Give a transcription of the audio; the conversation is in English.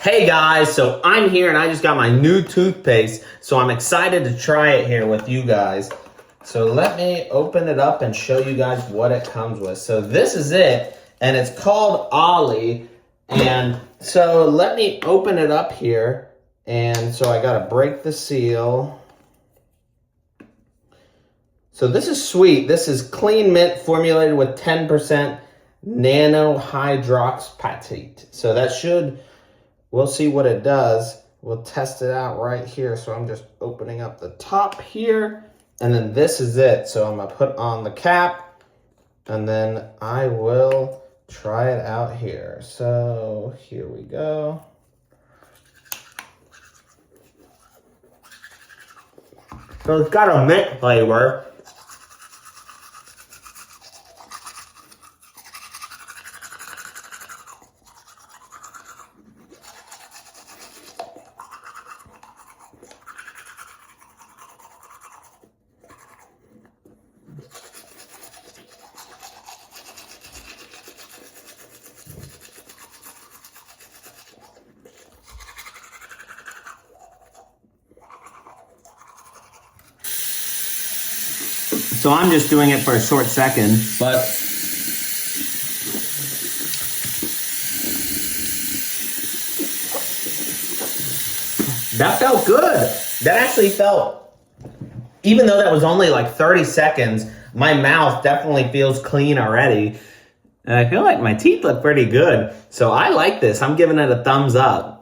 Hey guys, so I'm here and I just got my new toothpaste, so I'm excited to try it here with you guys. So let me open it up and show you guys what it comes with. So this is it, and it's called Ollie. And so let me open it up here. And so I gotta break the seal. So this is sweet. This is clean mint formulated with 10% Nano Hydroxyapatite. So that should, we'll see what it does. We'll test it out right here. So I'm just opening up the top here. And then this is it. So I'm gonna put on the cap and then I will try it out here. So here we go. So it's got a mint flavor. So I'm just doing it for a short second, but that felt good. That actually felt, even though that was only like 30 seconds, my mouth definitely feels clean already. And I feel like my teeth look pretty good. So I like this. I'm giving it a thumbs up.